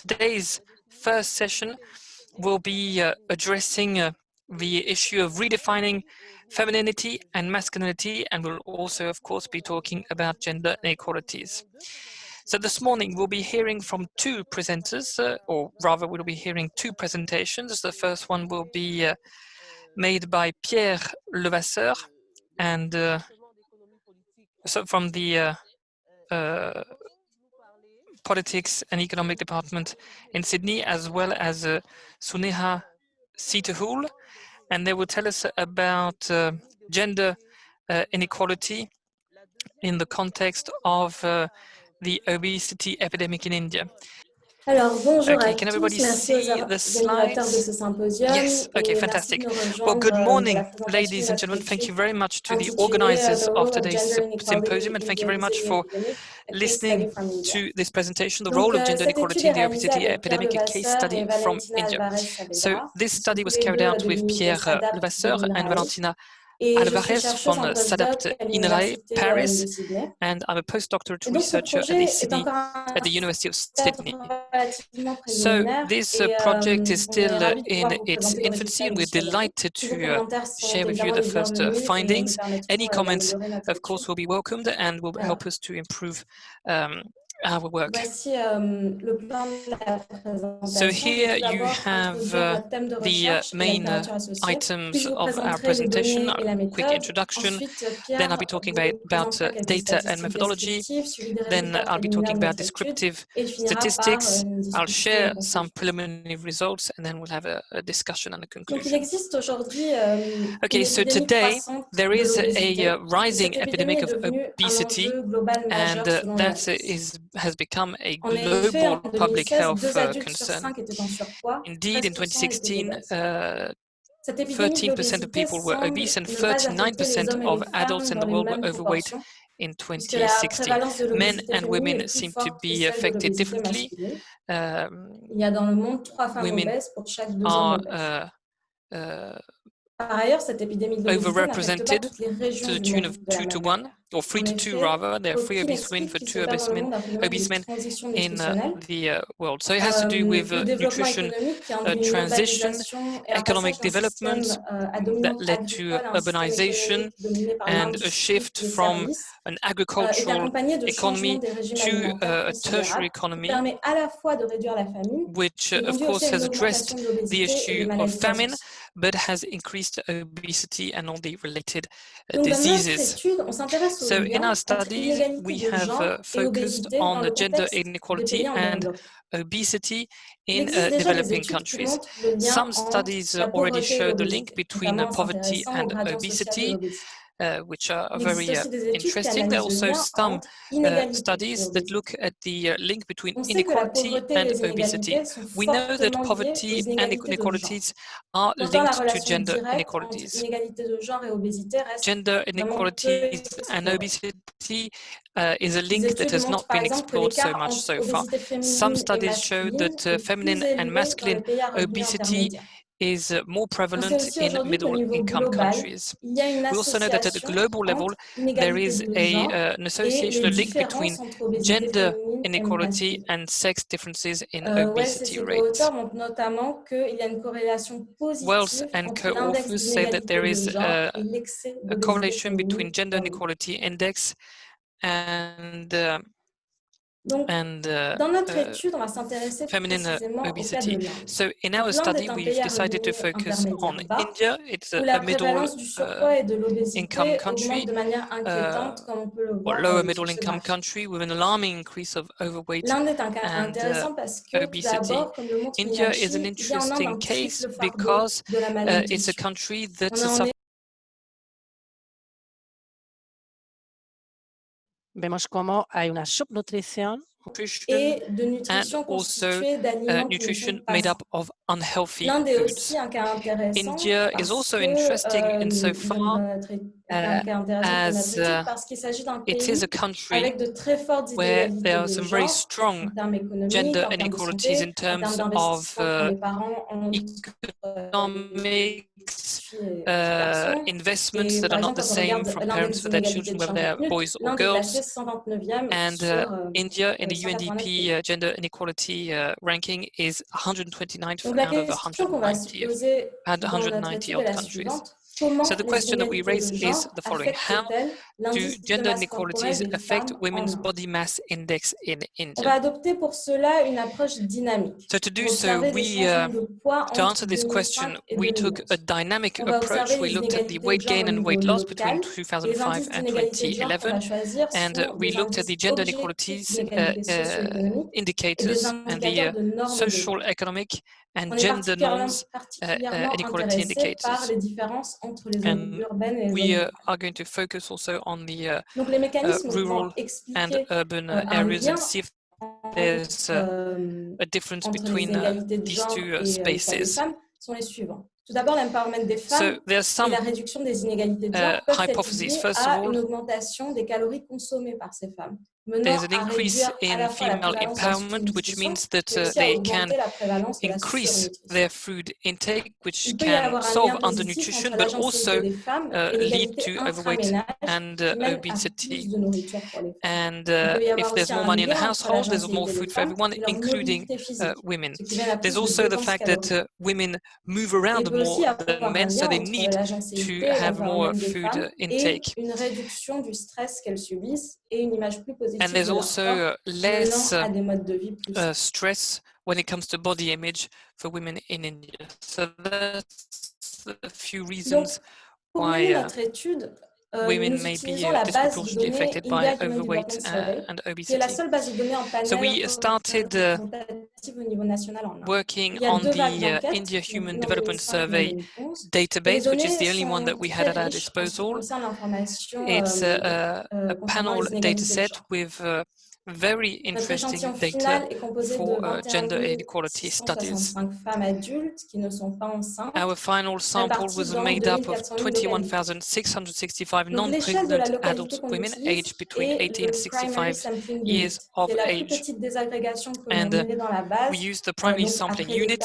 Today's first session will be addressing the issue of redefining femininity and masculinity, and we'll also, of course, be talking about gender inequalities. So this morning we'll be hearing from two presenters, or rather we'll be hearing two presentations. The first one will be made by Pierre Levasseur, and so from the Politics and Economic Department in Sydney, as well as Levasseur Seetahul, and they will tell us about gender inequality in the context of the obesity epidemic in India. Alors, bonjour okay, à can tous, everybody merci aux see the organisateurs de slides? ce symposium. Yes, okay, et fantastic. Merci de nous Well, good rejoindre morning, pour la présentation ladies de and notre gentlemen. Thank you étude very much to the intitulée organizers The of Role of today's Gender Inequality symposium, and in thank the you very much Obesity for Epidemic, a case study listening from India. to this presentation, the Donc, role of gender cette étude inequality est in the réalisée obesity avec Pierre epidemic, a case Levasseur study et from Valentina India. Alvarez So Saavedra, this qui sont study tous was les carried deux out with de Pierre SADAPT de Levasseur and l'INRAE. Valentina Et je suis Alvarez chercheuse en from postdoc SADAPT à INRAE, l'Université Paris, de Sydney. and I'm a postdoctoral Et donc, ce researcher at projet est encore at the University of stade Sydney. relativement So préliminaire this et project is on est still ravis de in pouvoir vous its présenter nos infancy, résultats and we're initiaux aujourd'hui. delighted Tous vos to commentaires sont share with you évidemment the les first bienvenus et nous findings. Any permettront comments, d'améliorer notre of étude. course, will be welcomed and will help us to improve our work. Voici le plan de la présentation. So here Je vais tout you d'abord have introduire notre thème de the recherche et la main littérature associée. Puis items je vous of our présenterai les presentation, données et la a quick méthode. introduction. Ensuite, Then I'll Pierre be talking vous about présentera quelques data and statistiques methodology. descriptives, suivi des Then résultats I'll be préliminaires talking de about notre étude descriptive et finira par statistics. une I'll discussion share et some conclusion. preliminary results, and then we'll have a discussion and a Donc, il conclusion. existe aujourd'hui Okay, une so épidémie today croissante there de is l'obésité. a rising Cette épidémie epidemic est of devenue un obesity, enjeu global majeur and selon that l'OMS. has become a En effet, en global public 2016, health 2 adultes sur concern. 5 étaient en surpoids, Indeed, in 13% étaient 2016, obèses. Cette épidémie de 13% of l'obésité people were semble obese and ne pas affecter les 39% hommes et of les adults femmes in dans the les world were mêmes overweight proportions, in puisque la 2016. prévalence de Men l'obésité and féminine women est plus seem to forte que be celle de affected l'obésité differently. masculine. Il y a dans le monde 3 femmes Women obèses pour chaque 2 hommes obèses. Par ailleurs, cette épidémie de l'obésité n'affecte pas overrepresented toutes les régions to the du tune monde of de la 2 to même 1, manière. or 3 En to 2 effet, rather. There are 3 aucune obese women explique for qu'il 2 s'opère dans obese le men, monde un phénomène de in transition nutritionnelle. the world. So it has to do with Le développement nutrition économique qui induit une transition, urbanisation et un economic passage d'un development système that led to agricole à un système urbanization économique dominé par and a l'industrie shift et les from services, an est agricultural accompagné de changements economy des régimes to alimentaires a tertiary considérables qui economy, permet à la fois de réduire la famine, which mais of conduit aussi course à une has addressed augmentation de the l'obésité et des issue of maladies famine, associées. but has increased obesity and all the related Donc, dans notre diseases. étude, on s'intéresse aux So in liens our entre studies, inégalité we de have genre et focused obésité on dans the le gender contexte des inequality pays en and développement. obesity Il in existe déjà des developing études qui countries. montrent le lien Some entre studies la already pauvreté et show the link l'obésité, between notamment en poverty s'intéressant au and gradient social de obesity, l'obésité. which are Il existe very aussi des études qui interesting. There are analysent le also lien some entre inégalité et studies that obésité. look at the link between On sait que la inequality pauvreté et and les obesity. inégalités sont We know that fortement liées aux poverty and inégalités de genre. inequalities are Pourtant, la linked to relation gender directe entre inequalities. inégalité de genre et obésité reste Gender vraiment peu inequalities and explorée. obesity is a Les link that études has montrent not par been exemple que explored so l'écart much entre so far. obésité Some féminine et studies show masculine that est feminine plus and élevé dans les masculine pays à revenus obesity intermédiaires. is more On prevalent sait aussi in aujourd'hui qu'au middle niveau income global, countries. il y a une We also know that at a association global level, entre there inégalité is de genre an et association, les a link between différences entre obésité gender féminine et inequality masculine. and sex differences in Wells et obesity ses rates. co-auteurs montrent notamment qu'il y a une corrélation Wells positive and entre l'index co-authors say that there d'inégalité de is genre et l'excès a d'obésité correlation féminine between gender dans le monde. inequality index and Donc, dans notre étude, on va s'intéresser feminine précisément au cas de obesity. l'Inde. So in Donc, our l'Inde study, est un we've pays à decided to revenus focus on intermédiaires bas, India. It's où la a middle prévalence du surpoids et de income l'obésité country, augmente de manière inquiétante, comme on peut le or voir lower sur middle ce income graphique. country with an alarming increase of overweight L'Inde est un cas and intéressant parce que, tout obesity. d'abord, comme le montre India is an Meenakshi, il y a en Inde interesting un case triple fardeau because de la maladie. it's a country On that's a en Vemos cómo hay una subnutrición nutrition et de and nutrition also constituée d'aliments qui ne nutrition sont pas made sains. up of unhealthy L'Inde est foods. aussi un cas intéressant India is parce also que interesting insofar as parce qu'il s'agit d'un it pays is a country avec de très fortes where inégalités there are de some very genre strong en termes économiques, gender en termes de inequalities santé, in en termes terms of d'investissement pour les parents en economics, investments that are not the same from parents for their children, whether they're boys or girls. And India, in the UNDP gender inequality ranking, is 129th out of 190 odd countries. So the question that we raise is the following: how do gender inequalities affect women's body mass index in India? So to do so, to answer this question, we took a dynamic approach. We looked at the weight gain and weight loss between 2005 and 2011, and we looked at the gender inequalities indicators and the social, economic, and gender norms inequality indicators. And we are going to focus also on the rural and urban areas and see if there's a difference between these two spaces. So there are some hypotheses. First of all, there's an increase in female empowerment, which means that they can increase their food intake, which can solve undernutrition, but also lead to overweight and obesity. And if there's more money in the household, there's more food for everyone, including women. There's also the fact that women move around more than men, so they need to have more food intake. And there's also less stress when it comes to body image for women in India. So that's a few reasons why women may be disproportionately affected by overweight and obesity. So we started working on the India Human Development Survey database, which is the only one that we had at our disposal. It's a panel data set with very interesting data for gender inequality studies. Our final sample was made up of 21,665 non-pregnant adult women aged between 18 and 65 years of age. And we used the primary sampling unit,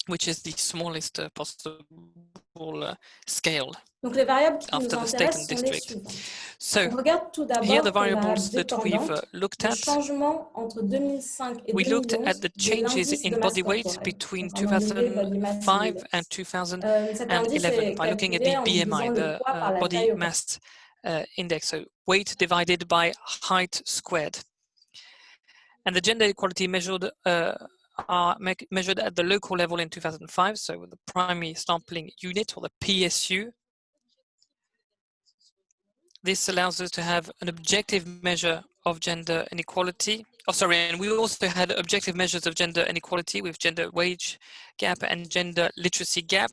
which is the smallest possible scale after the state and district. So here are the variables that we've looked at. We looked at the changes in body weight between 2005 and 2011 by looking at the BMI, the body mass index, so weight divided by height squared. And the gender equality measured are measured at the local level in 2005, so with the primary sampling unit, or the PSU. This allows us to have an objective measure of gender inequality. And we also had objective measures of gender inequality with gender wage gap and gender literacy gap.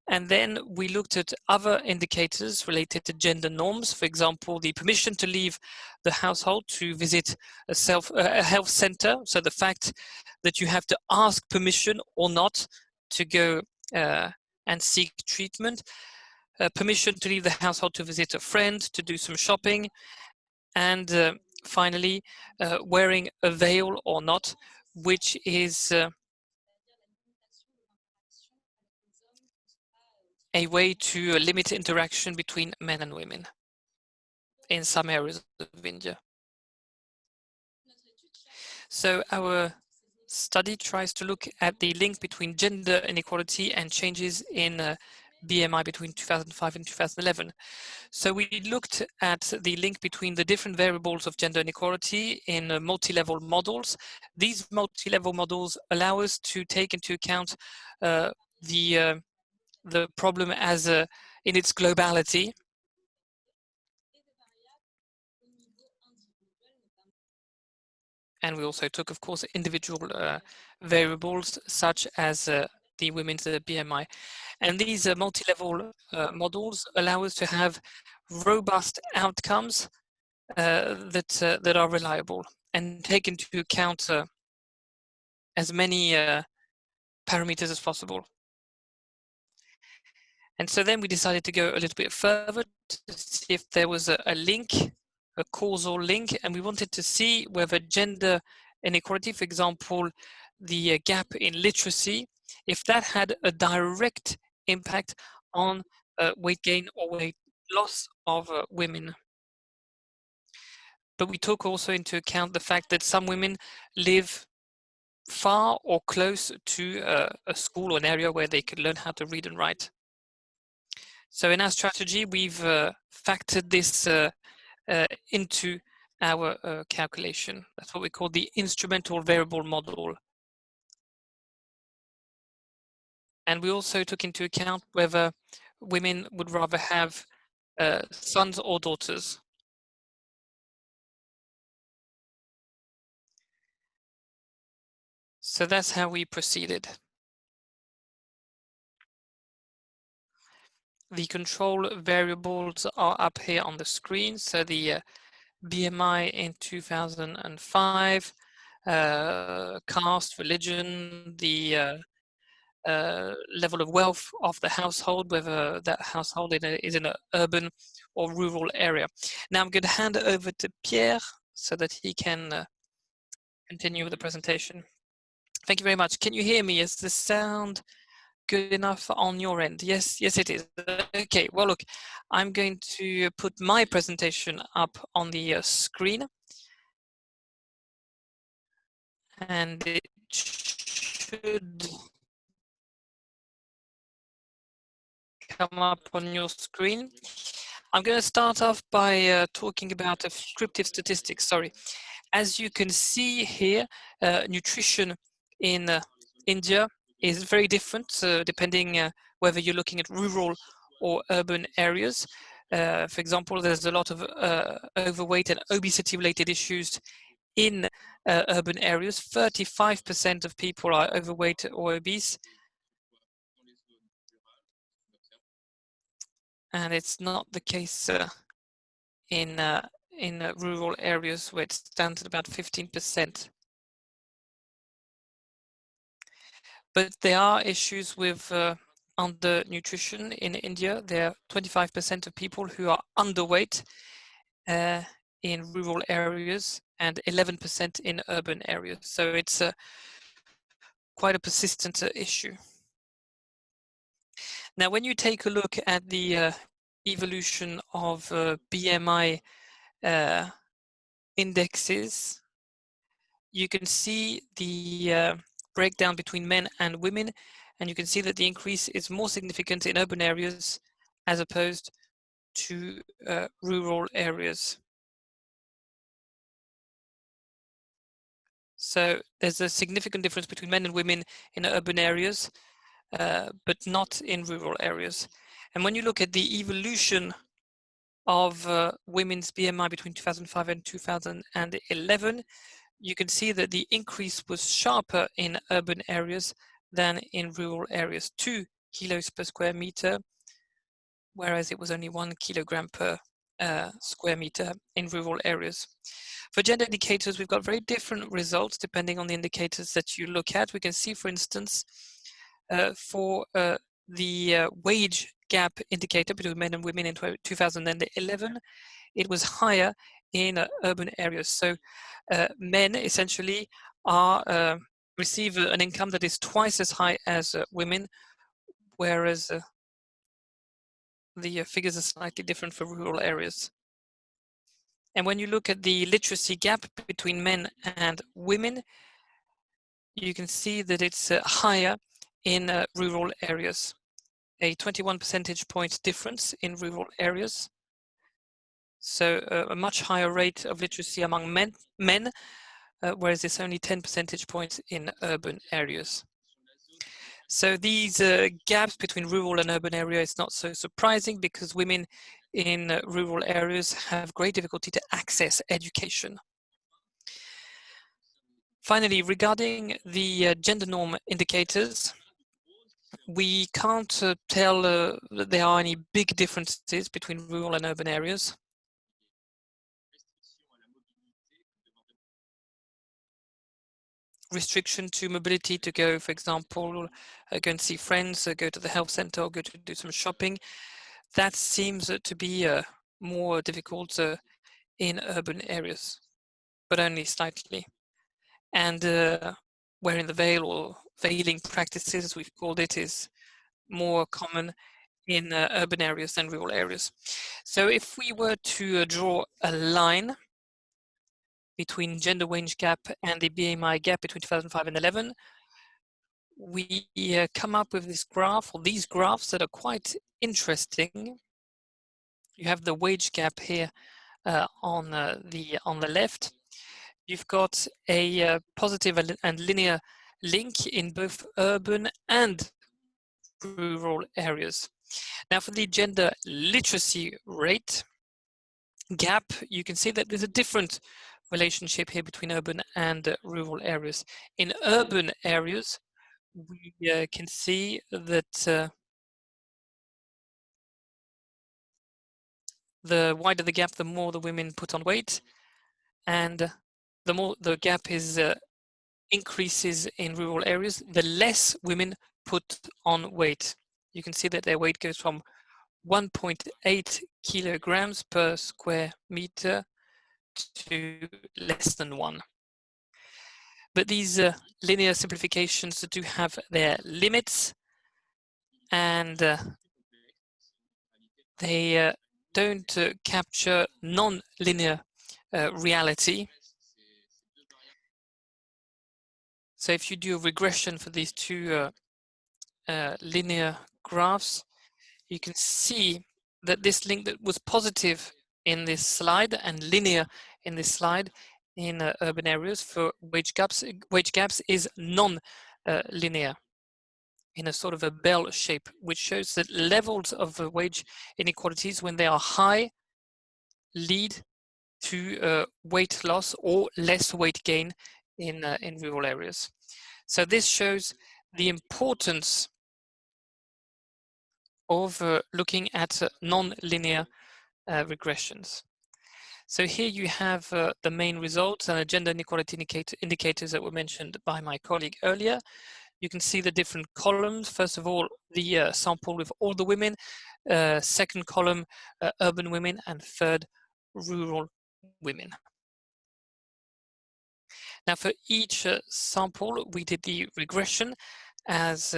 And then we looked at other indicators related to gender norms, for example, the permission to leave the household to visit a health center. So the fact that you have to ask permission or not to go and seek treatment, permission to leave the household to visit a friend, to do some shopping, and finally, wearing a veil or not, which is a way to limit interaction between men and women in some areas of India. So our study tries to look at the link between gender inequality and changes in BMI between 2005 and 2011. So we looked at the link between the different variables of gender inequality in multi-level models. These multi-level models allow us to take into account the problem as in its globality. And we also took, of course, individual variables such as the women's BMI. And these multi-level models allow us to have robust outcomes that are reliable and take into account as many parameters as possible. And so then we decided to go a little bit further to see if there was a link, a causal link, and we wanted to see whether gender inequality, for example, the gap in literacy, if that had a direct impact on weight gain or weight loss of women. But we took also into account the fact that some women live far or close to a school or an area where they could learn how to read and write. So in our strategy, we've factored this into our calculation. That's what we call the instrumental variable model. And we also took into account whether women would rather have sons or daughters. So that's how we proceeded. The control variables are up here on the screen. So the BMI in 2005, caste, religion, the level of wealth of the household, whether that household is in an urban or rural area. Now I'm going to hand it over to Pierre so that he can continue with the presentation. Thank you very much. Can you hear me? Is the sound good enough on your end? Yes, yes it is. Okay, well look, I'm going to put my presentation up on the screen. And it should come up on your screen. I'm going to start off by talking about descriptive statistics. Sorry. As you can see here, nutrition in India is very different depending whether you're looking at rural or urban areas. For example, there's a lot of overweight and obesity related issues in urban areas. 35% of people are overweight or obese. And it's not the case in rural areas where it stands at about 15%. But there are issues with undernutrition in India. There are 25% of people who are underweight in rural areas and 11% in urban areas. So it's quite a persistent issue. Now, when you take a look at the evolution of BMI indexes, you can see the breakdown between men and women, and you can see that the increase is more significant in urban areas as opposed to rural areas. So there's a significant difference between men and women in urban areas, but not in rural areas. And when you look at the evolution of women's BMI between 2005 and 2011, you can see that the increase was sharper in urban areas than in rural areas, 2 kilos per square meter, whereas it was only 1 kilogram per square meter in rural areas. For gender indicators, we've got very different results depending on the indicators that you look at. We can see, for instance, for the wage gap indicator between men and women in 2011, it was higher in urban areas. So men essentially are receive an income that is twice as high as women, whereas the figures are slightly different for rural areas. And when you look at the literacy gap between men and women, you can see that it's higher in rural areas, a 21 percentage point difference in rural areas. So a much higher rate of literacy among men, whereas it's only 10 percentage points in urban areas. So these gaps between rural and urban areas is not so surprising because women in rural areas have great difficulty to access education. Finally, regarding the gender norm indicators, we can't tell that there are any big differences between rural and urban areas. Restriction to mobility to go, for example, go and see friends, go to the health center, or go to do some shopping. That seems to be more difficult in urban areas, but only slightly. And wearing the veil or veiling practices, as we've called it, is more common in urban areas than rural areas. So if we were to draw a line between gender wage gap and the BMI gap between 2005 and 11, we come up with this graph, or these graphs that are quite interesting. You have the wage gap here on the left. You've got a positive and linear link in both urban and rural areas. Now, for the gender literacy rate gap, you can see that there's a different relationship here between urban and rural areas. In urban areas, we can see that the wider the gap, the more the women put on weight, and the more the gap is increases in rural areas, the less women put on weight. You can see that their weight goes from 1.8 kilograms per square meter to less than 1. But these linear simplifications do have their limits, and they don't capture non-linear reality. So if you do a regression for these two linear graphs, you can see that this link that was positive in this slide and linear in this slide in urban areas for wage gaps is non-linear in a sort of a bell shape, which shows that levels of wage inequalities, when they are high, lead to weight loss or less weight gain in rural areas. So this shows the importance of looking at non-linear regressions. So here you have the main results and the gender inequality indicators that were mentioned by my colleague earlier. You can see the different columns. First of all, the sample with all the women, second column, urban women, and third, rural women. Now for each sample, we did the regression as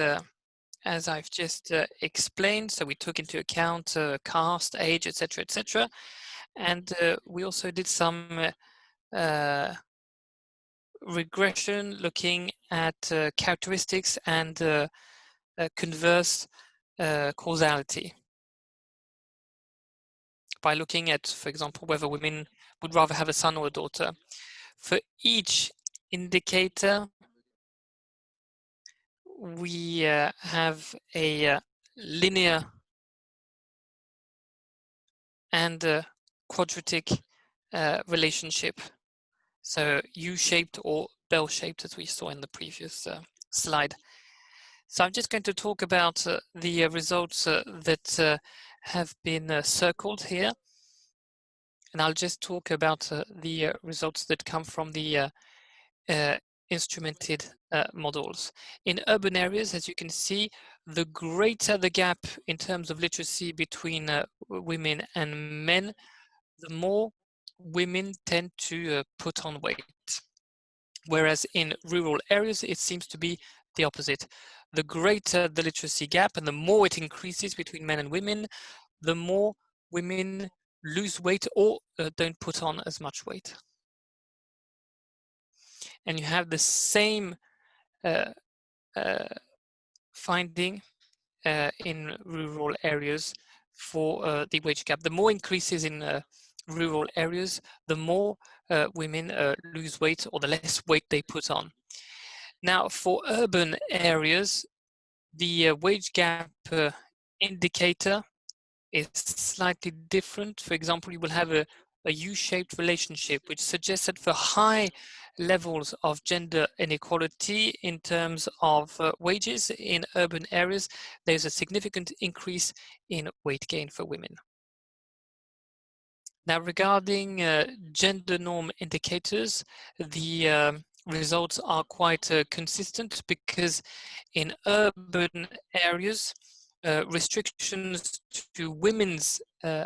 I've just explained. So we took into account caste, age, etc., etc. And we also did some regression looking at characteristics and converse causality by looking at, for example, whether women would rather have a son or a daughter. For each indicator, we have a linear and quadratic relationship. So U-shaped or bell-shaped, as we saw in the previous slide. So I'm just going to talk about the results that have been circled here. And I'll just talk about the results that come from the instrumented models. In urban areas, as you can see, the greater the gap in terms of literacy between women and men, the more women tend to put on weight. Whereas in rural areas, it seems to be the opposite. The greater the literacy gap and the more it increases between men and women, the more women lose weight or don't put on as much weight. And you have the same finding in rural areas for the wage gap. The more increases in rural areas, the more women lose weight or the less weight they put on. Now, for urban areas, the wage gap indicator is slightly different. For example, you will have a U-shaped relationship, which suggests that for high levels of gender inequality in terms of wages in urban areas, there's a significant increase in weight gain for women. Now, regarding gender norm indicators, the results are quite consistent because in urban areas, restrictions to women's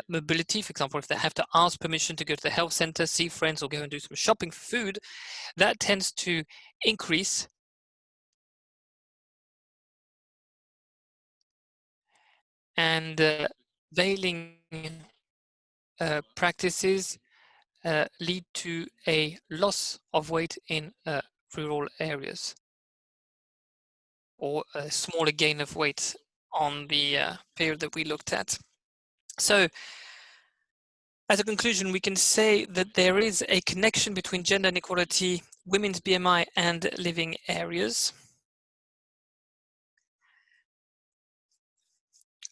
mobility, for example, if they have to ask permission to go to the health center, see friends, or go and do some shopping for food, that tends to increase and veiling practices lead to a loss of weight in rural areas, or a smaller gain of weight on the period that we looked at. So, as a conclusion, we can say that there is a connection between gender inequality, women's BMI, and living areas.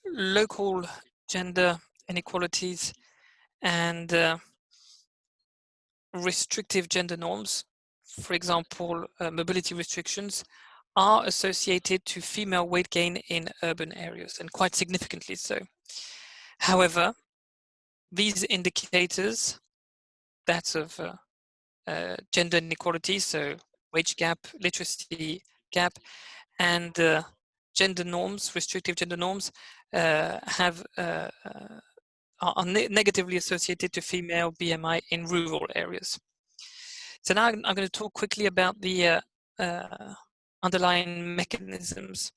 Local gender inequalities and restrictive gender norms, for example, mobility restrictions, are associated to female weight gain in urban areas, and quite significantly so. However, these indicators, that of gender inequality, so wage gap, literacy gap, and gender norms, restrictive gender norms, are negatively associated to female BMI in rural areas. So now I'm going to talk quickly about the underlying mechanisms.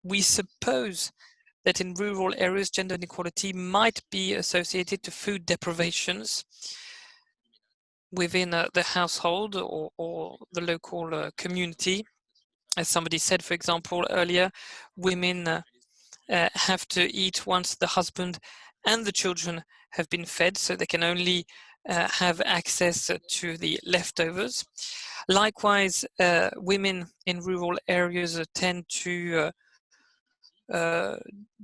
We suppose that in rural areas, gender inequality might be associated to food deprivations within the household or the local community. As somebody said, for example, earlier, women have to eat once the husband and the children have been fed, so they can only have access to the leftovers. Likewise, women in rural areas tend to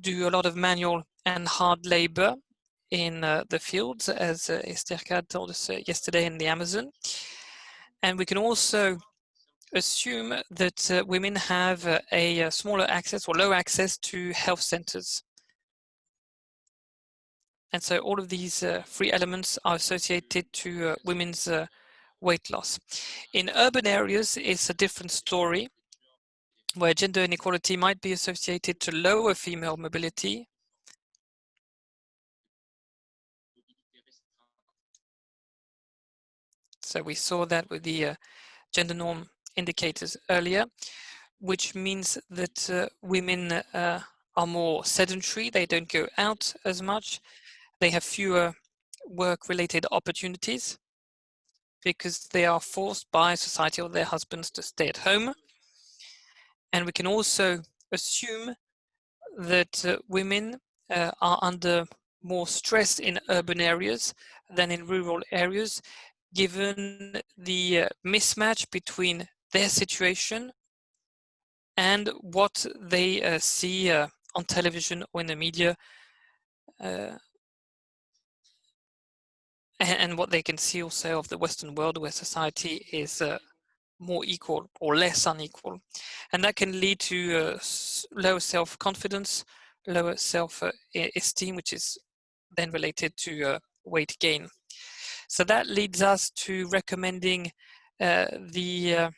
do a lot of manual and hard labor in the fields, as Esther told us yesterday in the Amazon. And we can also assume that women have a smaller access or low access to health centers. And so all of these three elements are associated to women's weight loss. In urban areas, it's a different story, where gender inequality might be associated to lower female mobility. So we saw that with the gender norm indicators earlier, which means that women are more sedentary, they don't go out as much, they have fewer work-related opportunities because they are forced by society or their husbands to stay at home. And we can also assume that women are under more stress in urban areas than in rural areas, given the mismatch between their situation and what they see on television or in the media, and what they can see also of the Western world, where society is more equal or less unequal. And that can lead to lower self-confidence, lower self-esteem, which is then related to weight gain. So that leads us to recommending the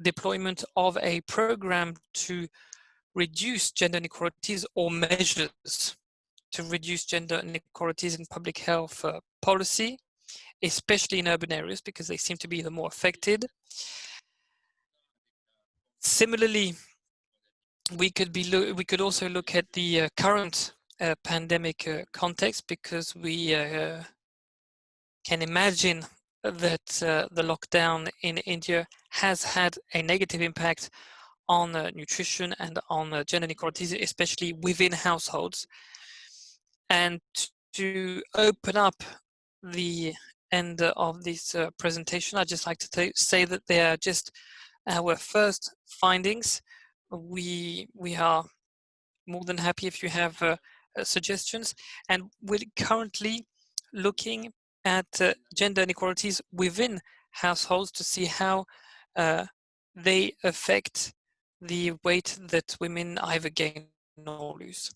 deployment of a program to reduce gender inequalities, or measures to reduce gender inequalities in public health policy, especially in urban areas, because they seem to be the more affected. Similarly, we could also look at the current pandemic context, because we can imagine that the lockdown in India has had a negative impact on nutrition and on gender inequalities, especially within households. And to open up the end of this presentation, I'd just like to say that they are just our first findings. We are more than happy if you have suggestions, and we're currently looking at gender inequalities within households to see how they affect the weight that women either gain or lose.